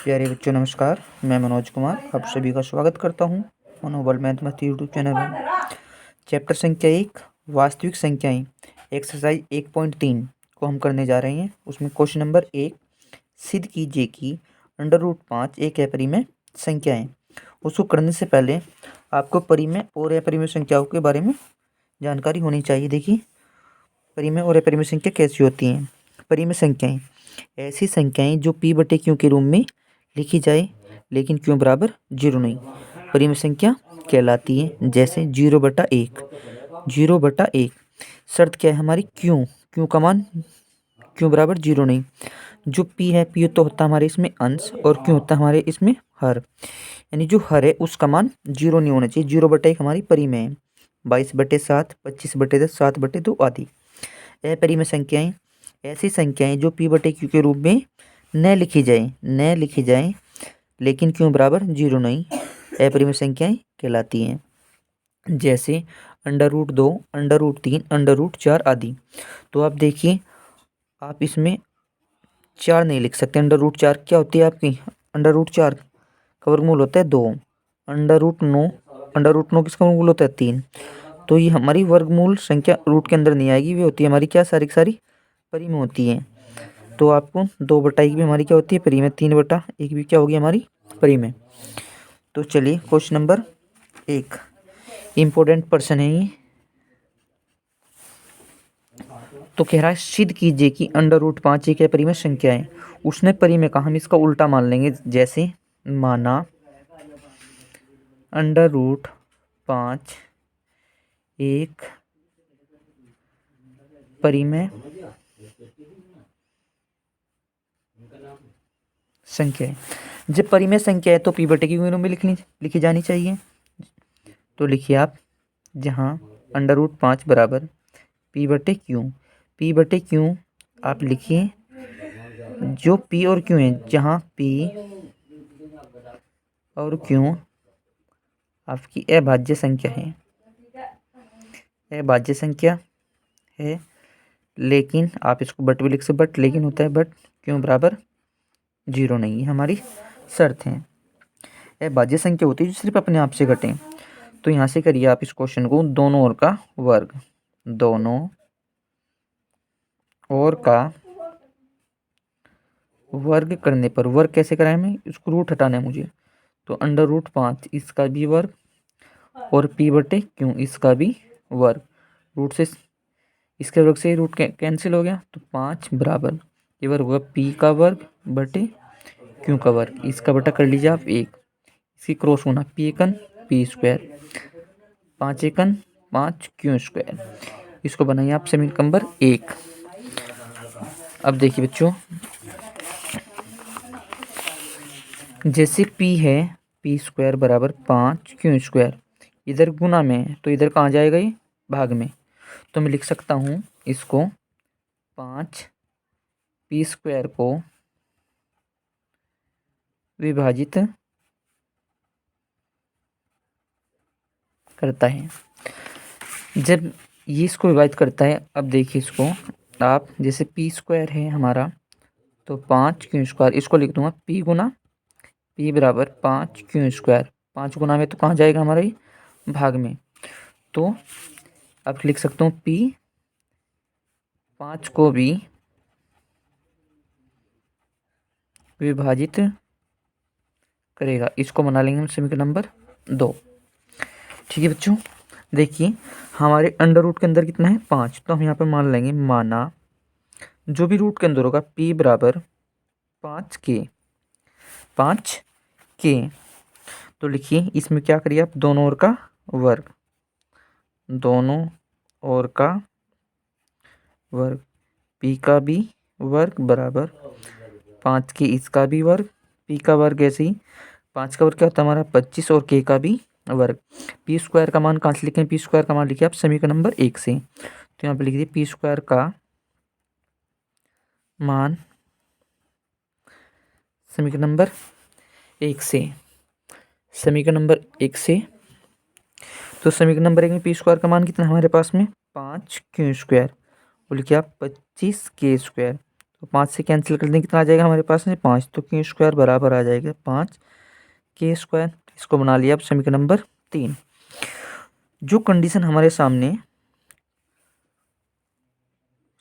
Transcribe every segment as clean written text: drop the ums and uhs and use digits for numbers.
प्यारे बच्चों नमस्कार। मैं मनोज कुमार आप सभी का स्वागत करता हूं मनोबल मैथमेटिक्स यूट्यूब चैनल में। चैप्टर संख्या 1 वास्तविक संख्याएं एक्सरसाइज 1.3 को हम करने जा रहे हैं। उसमें क्वेश्चन नंबर 1 सिद्ध कीजिए कि √5 एक अपरिमेय संख्या है। उसको करने से पहले आपको परिमेय और अपरिमेय संख्याओं के बारे में जानकारी होनी चाहिए। देखिए परिमेय और अपरिमेय संख्या कैसी होती हैं। परिमेय संख्याएं ऐसी संख्याएं जो p/q के रूप में लिखी जाए लेकिन q बराबर 0 नहीं, परिमेय संख्या कहलाती है। जैसे 0/1, 0/1। शर्त क्या है हमारी? q का मान q बराबर 0 नहीं। जो p है, p तो होता है हमारे इसमें अंश और q होता है हमारे इसमें हर, यानी जो हर है उसका मान 0 नहीं होना चाहिए। 0/1 हमारी परिमेय है। 22/7, 25/10, 7/2 आदि। अपरिमेय संख्याएं ऐसी संख्याएं जो p/q के रूप में न लिखी जाए लेकिन q बराबर 0 नहीं, अपरिमेय संख्याएं कहलाती हैं। जैसे √2, √3, √4 आदि। तो आप देखिए आप इसमें 4 नहीं लिख सकते। √4 क्या होती है आपकी? √4 का वर्गमूल होता है 2। √9 किसका वर्गमूल होता है? 3। तो ये हमारी वर्गमूल संख्या रूट के अंदर नहीं आएगी। वे होती है हमारी क्या? सारी सारी परिमेय होती है। तो आपको 2/1 भी हमारी क्या होती है? परिमेय। 3/1 भी क्या होगी? हमारी परिमेय। तो चलिए क्वेश्चन नंबर 1 इम्पोर्टेंट पर्सन है ये। तो कह रहा है सिद्ध कीजिए कि √5 एक परिमेय संख्या है। उसने परिमेय कहा, हम इसका उल्टा मान लेंगे। जैसे माना √5 एक परिमेय संख्या है। जब परिमेय संख्या है तो p/q के रूप में लिखी जानी चाहिए। तो लिखिए आप जहाँ √5 बराबर p/q आप लिखिए। जो p और q है, जहाँ p और q आपकी अभाज्य संख्या है, लेकिन आप इसको बट भी लिख सकते, बट लेकिन होता है बट q बराबर 0 नहीं। है हमारी शर्त है। अभाज्य संख्या होती है जो सिर्फ अपने आप से घटे। तो यहाँ से करिए आप इस क्वेश्चन को दोनों ओर का वर्ग करने पर, वर्ग कैसे कराएं? मैं इसको रूट हटाना है मुझे। तो √5 इसका भी वर्ग और p/q इसका भी वर्ग। रूट से इसके वर्ग से रूट कैंसिल हो गया तो 5 बराबर ये वर्ग होगा p का वर्ग बटे q का वर्ग। इसका बटा कर लीजिए आप 1। इसकी क्रॉस होना p1 p², 5 5 q²। इसको बनाइए आप समीकरण नंबर 1। अब देखिए बच्चों, जैसे p है p² बराबर 5 q², इधर गुना में है तो इधर कहाँ जाएगा? ये भाग में। तो मैं लिख सकता हूँ इसको 5 p² को विभाजित करता है। जब ये इसको विभाजित करता है, अब देखिए इसको आप, जैसे p² है हमारा तो 5 q², इसको लिख दूंगा p गुना p बराबर 5 q²। 5 गुना में तो कहाँ जाएगा हमारा? ये भाग में। तो अब लिख सकता हूँ p 5 को भी विभाजित करेगा। इसको बना लेंगे हम समीकरण नंबर 2। ठीक है बच्चों, देखिए हमारे अंडर रूट के अंदर कितना है? 5। तो हम यहाँ पे मान लेंगे, माना जो भी रूट के अंदर होगा p बराबर 5k। तो लिखिए इसमें क्या करिए आप? दोनों ओर का वर्ग, p का भी वर्ग बराबर 5k इसका भी वर्ग, p का वर्ग। ऐसे ही 5 का वर्ग क्या होता है हमारा? 25 और k का भी वर्ग। p² का मान कहाँ से लिखें? p² का मान लिखिए आप समीकरण नंबर 1 से। तो यहाँ पे लिख दीजिए p² का मान समीकरण नंबर 1 से। तो समीकरण नंबर 1 में p² का मान कितना हमारे पास में? 5 q²। वो लिखिए आप 25k²। तो 5 से कैंसिल कर दें, कितना आ जाएगा हमारे पास में 5, तो क्यू स्क्वायर बराबर आ जाएगा 5 के स्क्वायर। इसको बना लिया अब समीकरण नंबर 3। जो कंडीशन हमारे सामने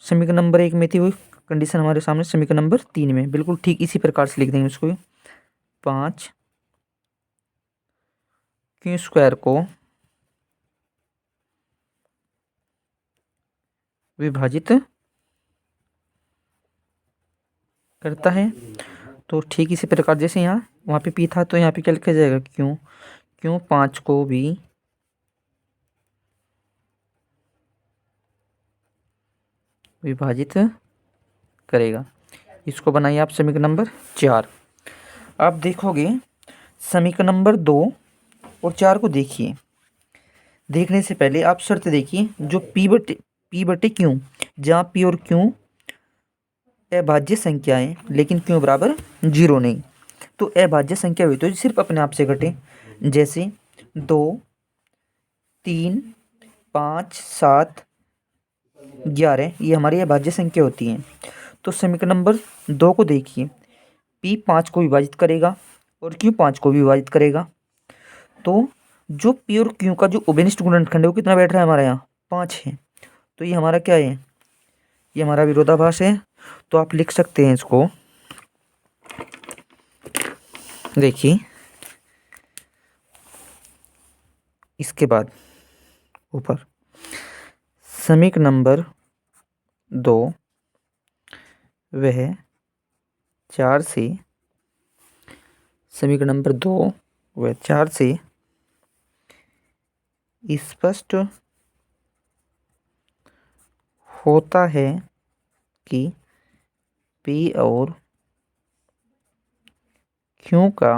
समीकरण नंबर 1 में थी, वही कंडीशन हमारे सामने समीकरण नंबर 3 में, बिल्कुल ठीक इसी प्रकार से लिख देंगे इसको। 5 क्यू स्क्वायर को विभाजित करता है, तो ठीक इसी प्रकार जैसे यहाँ वहाँ पे पी था, तो यहाँ पे क्या लिखा जाएगा, क्यों क्यों 5 को भी विभाजित करेगा। इसको बनाइए आप समीकरण नंबर 4। आप देखोगे समीकरण नंबर 2 और 4 को देखिए। देखने से पहले आप शर्त देखिए, जो पी बटे क्यों, जहाँ पी और क्यों अभाज्य संख्याएं लेकिन क्यों बराबर 0 नहीं, तो अभाज्य संख्या हुई तो सिर्फ अपने आप से घटे। जैसे 2, 3, 5, 7, 11 ये हमारी अभाज्य संख्या होती हैं। तो समीकरण नंबर 2 को देखिए, पी 5 को विभाजित करेगा और क्यू 5 को भी विभाजित करेगा। तो जो पी और क्यू का जो उभयनिष्ठ गुणनखंड है वो कितना बैठ रहा है हमारा यहाँ, 5 है। तो ये हमारा क्या है, ये हमारा विरोधाभास है। तो आप लिख सकते हैं इसको, देखिए इसके बाद ऊपर समीकरण नंबर 2 वह 4 से, समीकरण नंबर 2 वह 4 से स्पष्ट होता है कि पी और क्यू का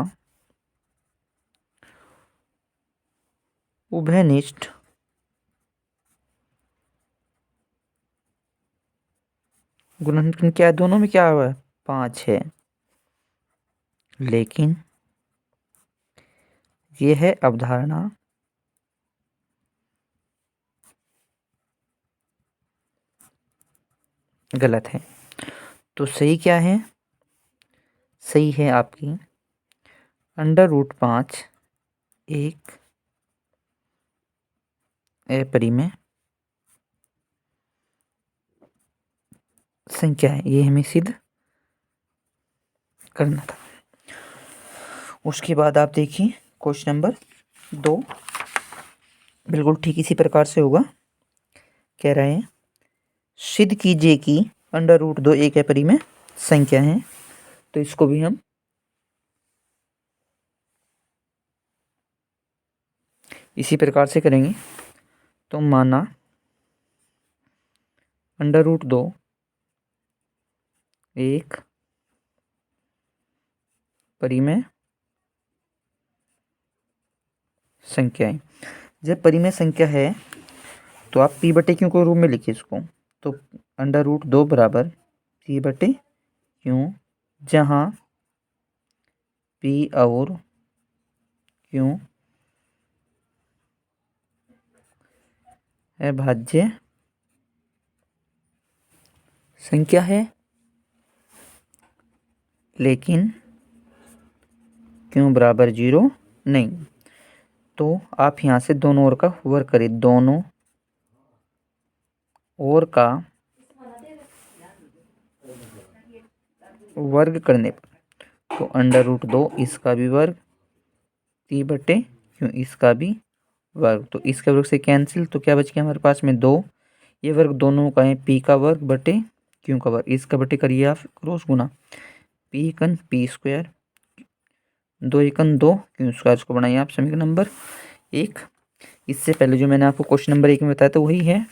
उभयनिष्ठ गुणनखंड क्या है, दोनों में क्या हुआ है, 5 है। लेकिन यह है अवधारणा गलत है। तो सही क्या है, सही है आपकी √5 एक अपरिमेय संख्या है, ये हमें सिद्ध करना था। उसके बाद आप देखिए क्वेश्चन नंबर 2, बिल्कुल ठीक इसी प्रकार से होगा। कह रहे हैं सिद्ध कीजिए कि √2 एक अपरिमेय संख्या है। तो इसको भी हम इसी प्रकार से करेंगे। तो माना √2 एक परिमेय संख्या है। जब परिमेय संख्या है तो आप पी बटे क्यू को रूप में लिखिए इसको। तो √2 बराबर पी बटे क्यू, जहाँ पी और क्यू अभाज्य संख्या है लेकिन क्यों बराबर 0 नहीं। तो आप यहाँ से दोनों ओर का वर्ग करें, दोनों ओर का वर्ग करने पर तो √2 इसका भी वर्ग, पी बटे क्यों इसका भी वर्ग, तो इसके वर्ग से कैंसिल, तो क्या बच गया हमारे पास में 2। ये वर्ग दोनों का है, पी का वर्ग बटे क्यों का वर्ग, इसका बटे करिए आप क्रॉस गुना, पी एकन पी स्क्वायर, 2 एकन 2 क्यों स्क्वायर। इसको बनाइए आप समीकरण नंबर 1। इससे पहले जो मैंने आपको क्वेश्चन नंबर 1 में बताया था वही है।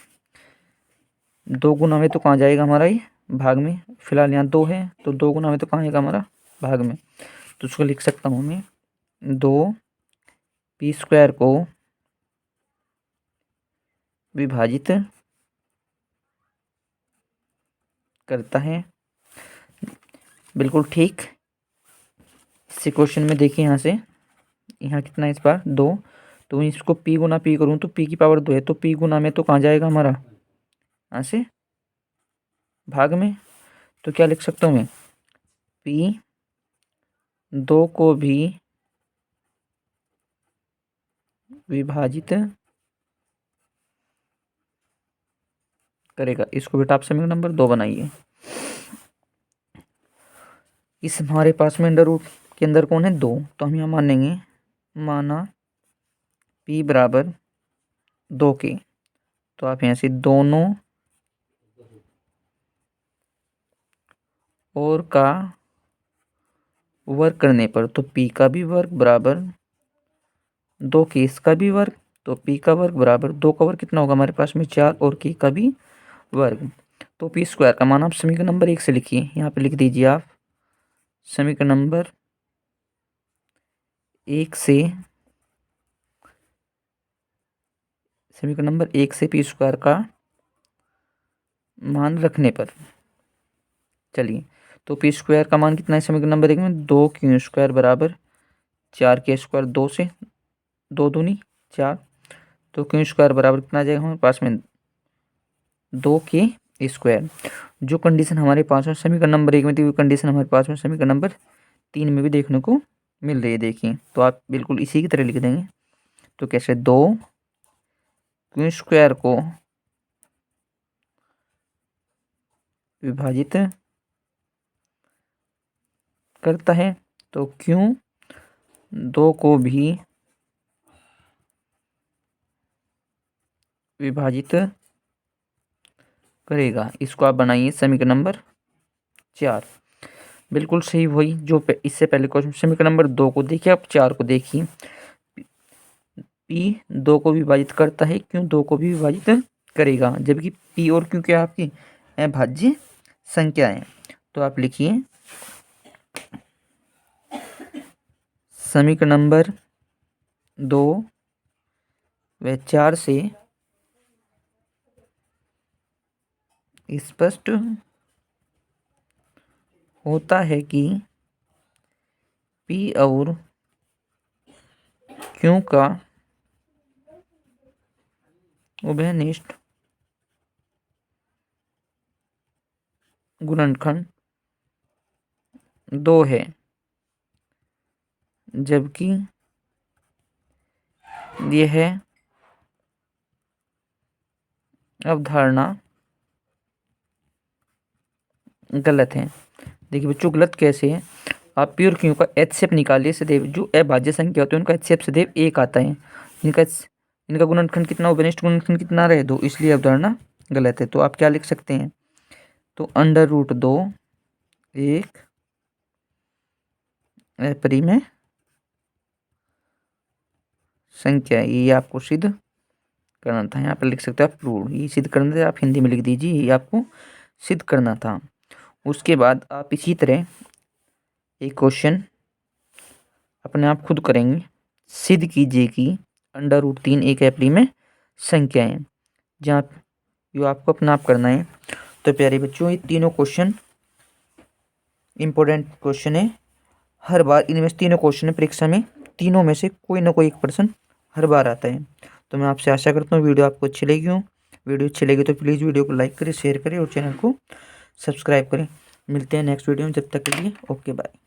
2 गुना में तो कहाँ जाएगा हमारा, ये भाग में, फिलहाल यहाँ 2 है तो 2 गुना में तो कहाँ आएगा हमारा, भाग में। तो उसको लिख सकता हूँ मैं 2 पी स्क्वायर को विभाजित करता है, बिल्कुल ठीक। इसी क्वेश्चन में देखिए यहाँ से, यहाँ कितना है इस बार 2, तो इसको पी गुना पी करूँ तो पी की पावर 2 है, तो पी गुना में तो कहाँ जाएगा हमारा, यहाँ से भाग में। तो क्या लिख सकता हूँ मैं, पी दो को भी विभाजित करेगा। इसको बेटा आप समीकरण नंबर 2 बनाइए। इस हमारे पास में अंडर रूट के अंदर कौन है, 2, तो हम यहाँ मानेंगे, माना p बराबर 2 के, तो आप यहाँ से दोनों और का वर्ग करने पर, तो p का भी वर्ग बराबर 2 के इसका भी वर्ग, तो p का वर्ग बराबर 2 का वर्ग कितना होगा हमारे पास में 4, और k का भी वर्ग। तो पी स्क्वायर का मान आप समीकरण नंबर 1 से लिखिए, यहाँ पे लिख दीजिए आप समीकरण नंबर 1 से, समीकरण नंबर 1 से पी स्क्वायर का मान रखने पर, चलिए तो पी स्क्वायर का मान कितना है समीकरण नंबर 1 में, 2 क्यू स्क्वायर बराबर 4 के स्क्वायर, 2 से 2 दूनी 4, तो क्यू स्क्वायर बराबर कितना आ जाएगा हमारे पास में 2 के स्क्वायर। जो कंडीशन हमारे पास में समीकरण नंबर 1 में थी, वो कंडीशन हमारे पास में समीकरण नंबर 3 में भी देखने को मिल रही है। देखिए तो आप बिल्कुल इसी की तरह लिख देंगे, तो कैसे 2 क्यू स्क्वायर को विभाजित करता है, तो क्यों 2 को भी विभाजित करेगा। इसको आप बनाइए समीकरण नंबर 4। बिल्कुल सही वही जो इससे पहले क्वेश्चन, समीकरण नंबर 2 को देखिए, आप 4 को देखिए, पी 2 को विभाजित करता है, क्यों 2 को भी विभाजित करेगा, जबकि पी और क्यों क्या आपकी अभाज्य संख्या है। तो आप लिखिए समीकरण नंबर 2 व 4 से स्पष्ट होता है कि पी और क्यू का उभयनिष्ठ गुणनखंड 2 है, जबकि यह अवधारणा गलत है। देखिए बच्चों गलत कैसे है, आप पी और क्यू का एचसीएफ निकालिए, सदैव जो अभाज्य संख्या होती है उनका एचसीएफ सदैव 1 आता है। इनका गुणनखंड कितना, उभयनिष्ठ गुणनखंड कितना रहे 2, इसलिए अवधारणा गलत है। तो आप क्या लिख सकते हैं, तो अंडर रूट 2 एक अपरिमेय संख्या, ये आपको सिद्ध करना था। यहाँ पर लिख सकते हो आप प्रूव, ये सिद्ध करना था, आप हिंदी में लिख दीजिए, ये आपको सिद्ध करना था। उसके बाद आप इसी तरह एक क्वेश्चन अपने आप खुद करेंगे, सिद्ध कीजिए कि अंडर रूट 3 एक अपरिमेय संख्या है, जहाँ जो आपको अपना आप करना है। तो प्यारे बच्चों ये तीनों क्वेश्चन इंपॉर्टेंट क्वेश्चन है, हर बार इनमें से तीनों क्वेश्चन परीक्षा में, तीनों में से कोई ना कोई एक पर्सन हर बार आता है। तो मैं आपसे आशा करता हूँ वीडियो आपको अच्छी लगी हो। वीडियो अच्छी लगी तो प्लीज़ वीडियो को लाइक करें, शेयर करें और चैनल को सब्सक्राइब करें। मिलते हैं नेक्स्ट वीडियो में, जब तक के लिए ओके बाय।